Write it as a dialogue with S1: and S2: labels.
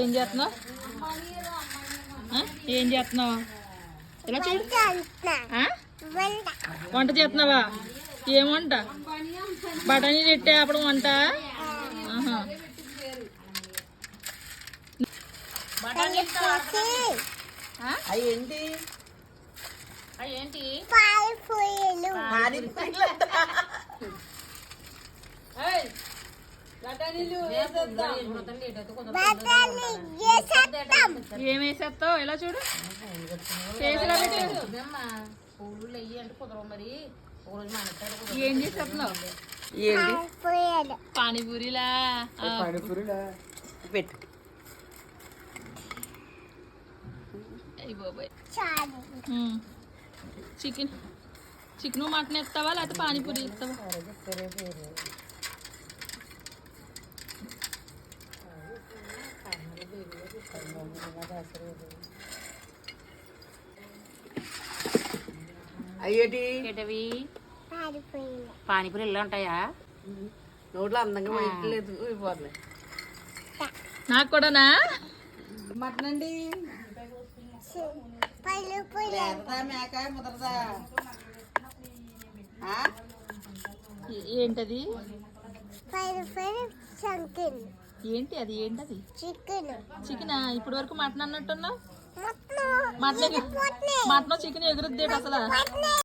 S1: ఏం చేస్తున్నావు? ఏం చేస్తున్నావు? ఇలా చూడు. వంట చేస్తున్నావా? ఏం వంట? బఠానీ పెట్టే అప్పుడు వంట.
S2: అయ్యేంటి
S1: ఏంటి? ఏం వేసేస్తావు? ఇలా చూడు. ఏం చేసేస్తున్నావు? పానీపూరిలా
S2: పెట్టు.
S1: అయ్యి బాబాయ్. చికెన్ మటన్ ఎత్తావా లేకపోతే పానీపూరి ఎత్తావా?
S2: అయ్యేటి
S1: పానీపూరి ఇలా ఉంటాయా?
S2: నోట్లో అందంగా వేయట్లేదు.
S1: నాకు కూడానా?
S2: మటన్ అండి. మేక ముదరదా?
S1: ఏంటది? ఏంటి అది? ఏంటది? చికెనా? ఇప్పటి వరకు మటన్ అన్నట్టున్నావు. మటన్ చికెన్ ఎగురుద్దేటి అసలు.